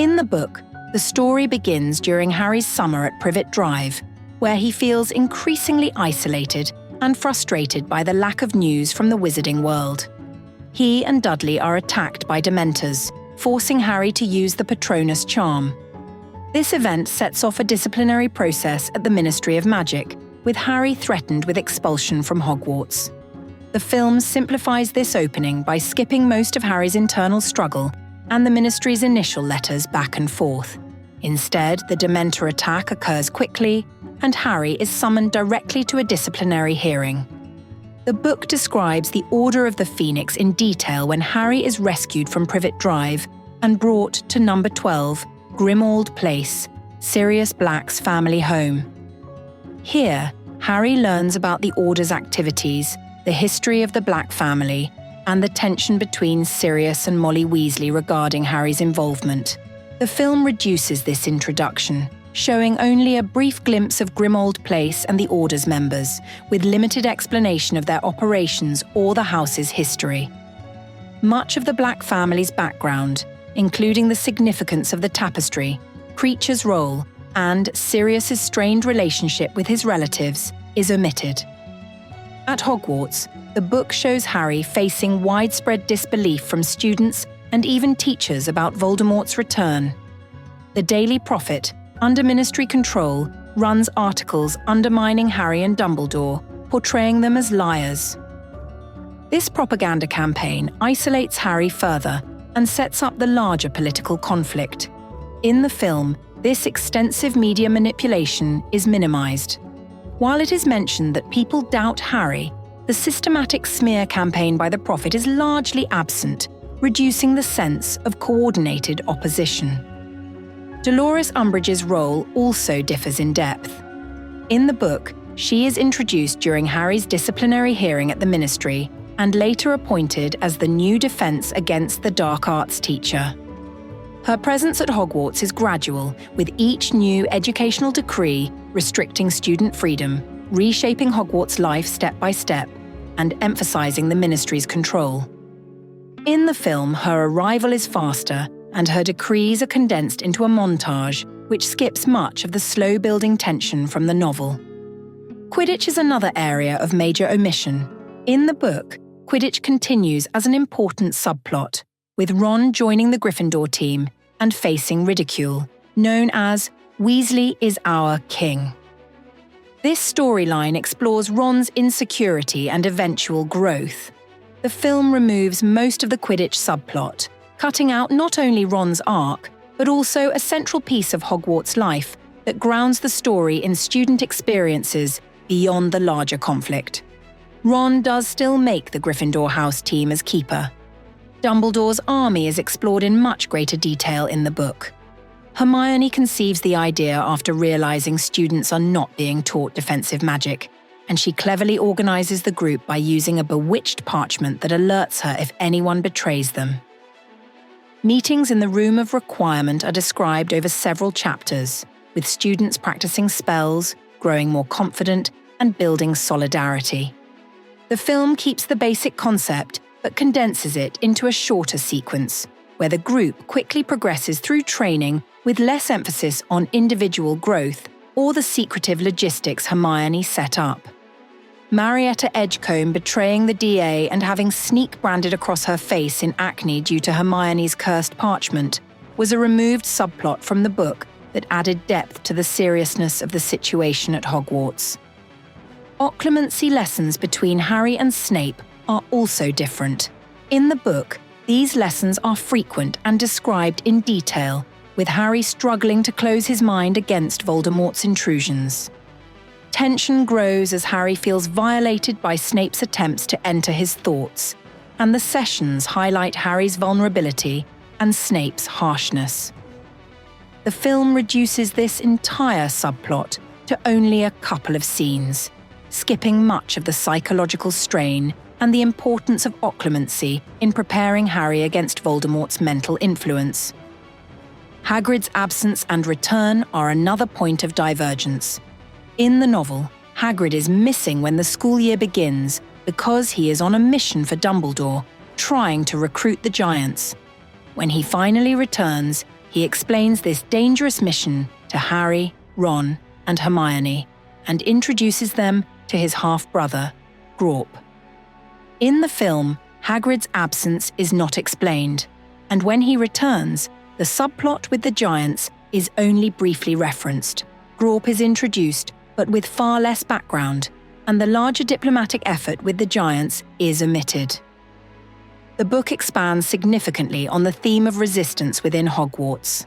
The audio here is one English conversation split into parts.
In the book, the story begins during Harry's summer at Privet Drive, where he feels increasingly isolated and frustrated by the lack of news from the wizarding world. He and Dudley are attacked by Dementors, forcing Harry to use the Patronus charm. This event sets off a disciplinary process at the Ministry of Magic, with Harry threatened with expulsion from Hogwarts. The film simplifies this opening by skipping most of Harry's internal struggle and the Ministry's initial letters back and forth. Instead, the Dementor attack occurs quickly, and Harry is summoned directly to a disciplinary hearing. The book describes the Order of the Phoenix in detail when Harry is rescued from Privet Drive and brought to number 12, Grimmauld Place, Sirius Black's family home. Here, Harry learns about the Order's activities, the history of the Black family, and the tension between Sirius and Molly Weasley regarding Harry's involvement. The film reduces this introduction, showing only a brief glimpse of Grimmauld Place and the Order's members, with limited explanation of their operations or the house's history. Much of the Black family's background, including the significance of the tapestry, Kreacher's role, and Sirius's strained relationship with his relatives, is omitted. At Hogwarts, the book shows Harry facing widespread disbelief from students and even teachers about Voldemort's return. The Daily Prophet, under Ministry control, runs articles undermining Harry and Dumbledore, portraying them as liars. This propaganda campaign isolates Harry further and sets up the larger political conflict. In the film, this extensive media manipulation is minimized. While it is mentioned that people doubt Harry, the systematic smear campaign by the Prophet is largely absent, reducing the sense of coordinated opposition. Dolores Umbridge's role also differs in depth. In the book, she is introduced during Harry's disciplinary hearing at the Ministry and later appointed as the new defense against the dark arts teacher. Her presence at Hogwarts is gradual, with each new educational decree restricting student freedom, reshaping Hogwarts life step by step, and emphasizing the Ministry's control. In the film, her arrival is faster, and her decrees are condensed into a montage, which skips much of the slow-building tension from the novel. Quidditch is another area of major omission. In the book, Quidditch continues as an important subplot, with Ron joining the Gryffindor team and facing ridicule, known as Weasley is our king. This storyline explores Ron's insecurity and eventual growth. The film removes most of the Quidditch subplot, cutting out not only Ron's arc, but also a central piece of Hogwarts life that grounds the story in student experiences beyond the larger conflict. Ron does still make the Gryffindor house team as keeper. Dumbledore's army is explored in much greater detail in the book. Hermione conceives the idea after realizing students are not being taught defensive magic, and she cleverly organizes the group by using a bewitched parchment that alerts her if anyone betrays them. Meetings in the Room of Requirement are described over several chapters, with students practicing spells, growing more confident, and building solidarity. The film keeps the basic concept, but condenses it into a shorter sequence, where the group quickly progresses through training with less emphasis on individual growth or the secretive logistics Hermione set up. Marietta Edgecombe betraying the DA and having sneak branded across her face in acne due to Hermione's cursed parchment was a removed subplot from the book that added depth to the seriousness of the situation at Hogwarts. Occlumency lessons between Harry and Snape are also different. In the book, these lessons are frequent and described in detail, with Harry struggling to close his mind against Voldemort's intrusions. Tension grows as Harry feels violated by Snape's attempts to enter his thoughts, and the sessions highlight Harry's vulnerability and Snape's harshness. The film reduces this entire subplot to only a couple of scenes, skipping much of the psychological strain and the importance of occlumency in preparing Harry against Voldemort's mental influence. Hagrid's absence and return are another point of divergence. In the novel, Hagrid is missing when the school year begins because he is on a mission for Dumbledore, trying to recruit the Giants. When he finally returns, he explains this dangerous mission to Harry, Ron, and Hermione, and introduces them to his half-brother, Grawp. In the film, Hagrid's absence is not explained, and when he returns, the subplot with the giants is only briefly referenced. Grawp is introduced, but with far less background, and the larger diplomatic effort with the giants is omitted. The book expands significantly on the theme of resistance within Hogwarts.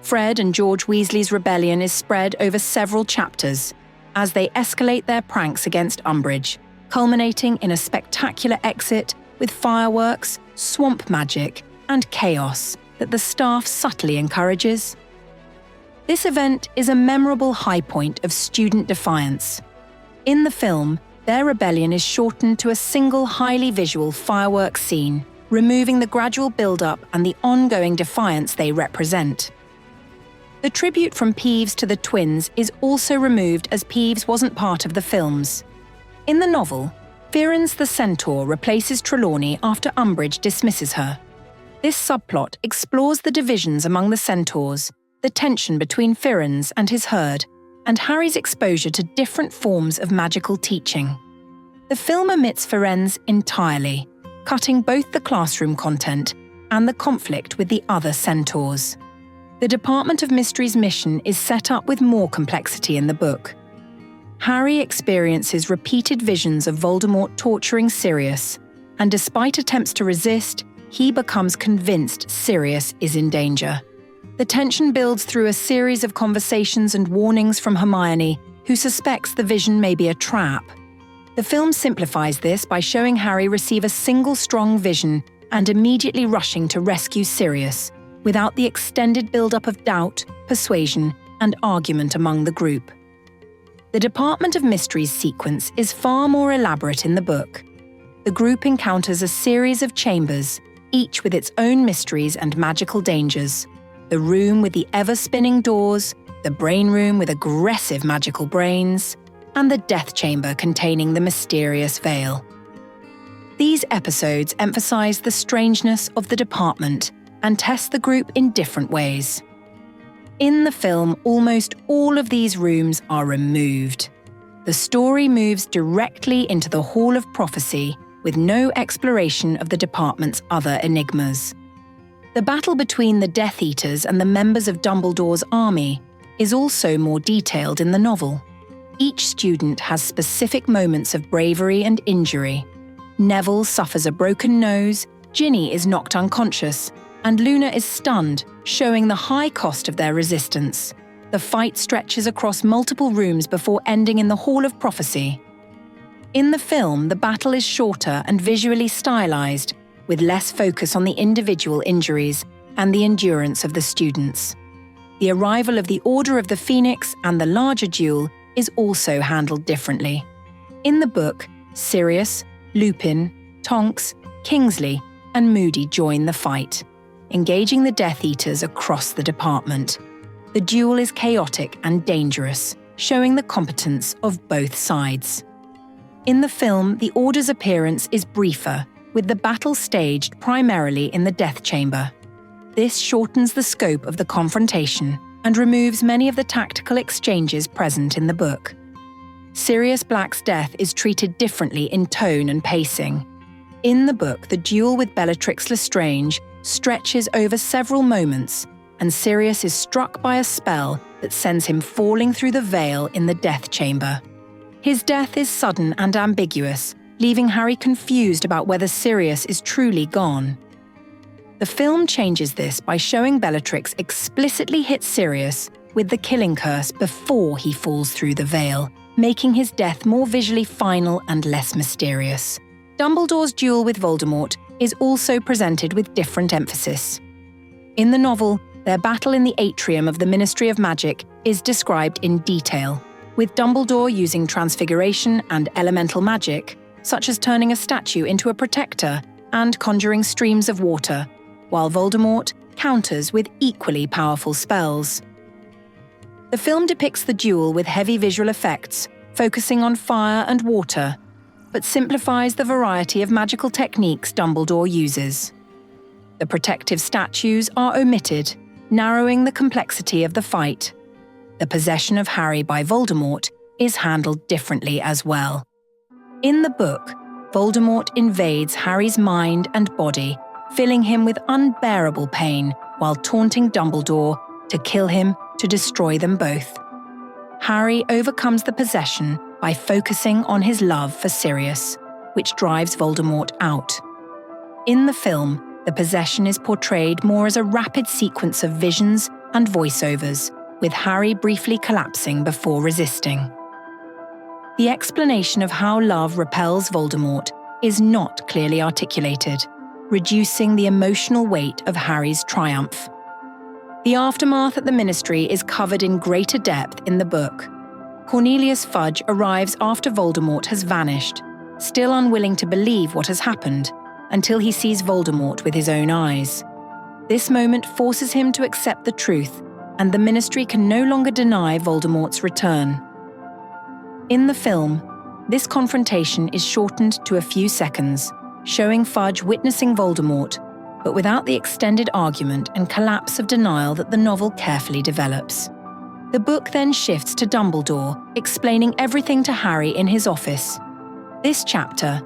Fred and George Weasley's rebellion is spread over several chapters as they escalate their pranks against Umbridge, culminating in a spectacular exit with fireworks, swamp magic, and chaos that the staff subtly encourages. This event is a memorable high point of student defiance. In the film, their rebellion is shortened to a single highly visual fireworks scene, removing the gradual build-up and the ongoing defiance they represent. The tribute from Peeves to the twins is also removed as Peeves wasn't part of the films. In the novel, Firenze the Centaur replaces Trelawney after Umbridge dismisses her. This subplot explores the divisions among the centaurs, the tension between Firenze and his herd, and Harry's exposure to different forms of magical teaching. The film omits Firenze entirely, cutting both the classroom content and the conflict with the other centaurs. The Department of Mystery's mission is set up with more complexity in the book. Harry experiences repeated visions of Voldemort torturing Sirius, and despite attempts to resist, he becomes convinced Sirius is in danger. The tension builds through a series of conversations and warnings from Hermione, who suspects the vision may be a trap. The film simplifies this by showing Harry receive a single strong vision and immediately rushing to rescue Sirius, without the extended build-up of doubt, persuasion, and argument among the group. The Department of Mysteries sequence is far more elaborate in the book. The group encounters a series of chambers, each with its own mysteries and magical dangers. The room with the ever-spinning doors, the brain room with aggressive magical brains, and the death chamber containing the mysterious veil. These episodes emphasize the strangeness of the department and test the group in different ways. In the film, almost all of these rooms are removed. The story moves directly into the Hall of Prophecy with no exploration of the department's other enigmas. The battle between the Death Eaters and the members of Dumbledore's army is also more detailed in the novel. Each student has specific moments of bravery and injury. Neville suffers a broken nose, Ginny is knocked unconscious, and Luna is stunned, showing the high cost of their resistance. The fight stretches across multiple rooms before ending in the Hall of Prophecy. In the film, the battle is shorter and visually stylized, with less focus on the individual injuries and the endurance of the students. The arrival of the Order of the Phoenix and the larger duel is also handled differently. In the book, Sirius, Lupin, Tonks, Kingsley, and Moody join the fight, engaging the Death Eaters across the department. The duel is chaotic and dangerous, showing the competence of both sides. In the film, the Order's appearance is briefer, with the battle staged primarily in the Death Chamber. This shortens the scope of the confrontation and removes many of the tactical exchanges present in the book. Sirius Black's death is treated differently in tone and pacing. In the book, the duel with Bellatrix Lestrange stretches over several moments, and Sirius is struck by a spell that sends him falling through the veil in the Death Chamber. His death is sudden and ambiguous, leaving Harry confused about whether Sirius is truly gone. The film changes this by showing Bellatrix explicitly hit Sirius with the killing curse before he falls through the veil, making his death more visually final and less mysterious. Dumbledore's duel with Voldemort is also presented with different emphasis. In the novel, their battle in the atrium of the Ministry of Magic is described in detail, with Dumbledore using transfiguration and elemental magic, such as turning a statue into a protector and conjuring streams of water, while Voldemort counters with equally powerful spells. The film depicts the duel with heavy visual effects, focusing on fire and water, but simplifies the variety of magical techniques Dumbledore uses. The protective statues are omitted, narrowing the complexity of the fight. The possession of Harry by Voldemort is handled differently as well. In the book, Voldemort invades Harry's mind and body, filling him with unbearable pain while taunting Dumbledore to kill him, to destroy them both. Harry overcomes the possession by focusing on his love for Sirius, which drives Voldemort out. In the film, the possession is portrayed more as a rapid sequence of visions and voiceovers, with Harry briefly collapsing before resisting. The explanation of how love repels Voldemort is not clearly articulated, reducing the emotional weight of Harry's triumph. The aftermath at the Ministry is covered in greater depth in the book. Cornelius Fudge arrives after Voldemort has vanished, still unwilling to believe what has happened, until he sees Voldemort with his own eyes. This moment forces him to accept the truth, and the Ministry can no longer deny Voldemort's return. In the film, this confrontation is shortened to a few seconds, showing Fudge witnessing Voldemort, but without the extended argument and collapse of denial that the novel carefully develops. The book then shifts to Dumbledore, explaining everything to Harry in his office. This chapter,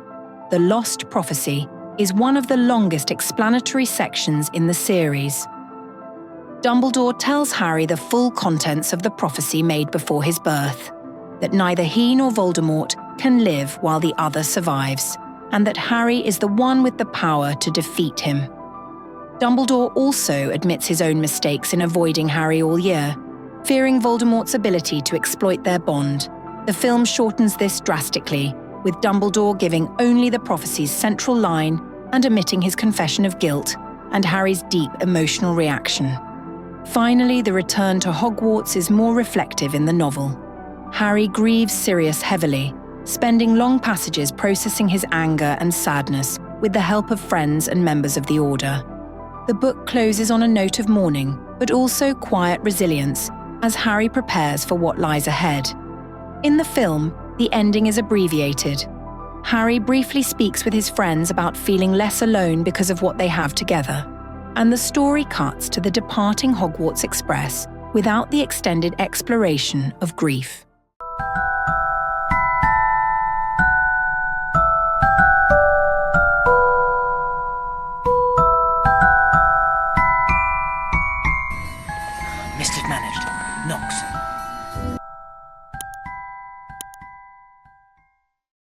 The Lost Prophecy, is one of the longest explanatory sections in the series. Dumbledore tells Harry the full contents of the prophecy made before his birth, that neither he nor Voldemort can live while the other survives, and that Harry is the one with the power to defeat him. Dumbledore also admits his own mistakes in avoiding Harry all year, fearing Voldemort's ability to exploit their bond. The film shortens this drastically, with Dumbledore giving only the prophecy's central line and omitting his confession of guilt and Harry's deep emotional reaction. Finally, the return to Hogwarts is more reflective in the novel. Harry grieves Sirius heavily, spending long passages processing his anger and sadness with the help of friends and members of the Order. The book closes on a note of mourning, but also quiet resilience, as Harry prepares for what lies ahead. In the film, the ending is abbreviated. Harry briefly speaks with his friends about feeling less alone because of what they have together, and the story cuts to the departing Hogwarts Express without the extended exploration of grief.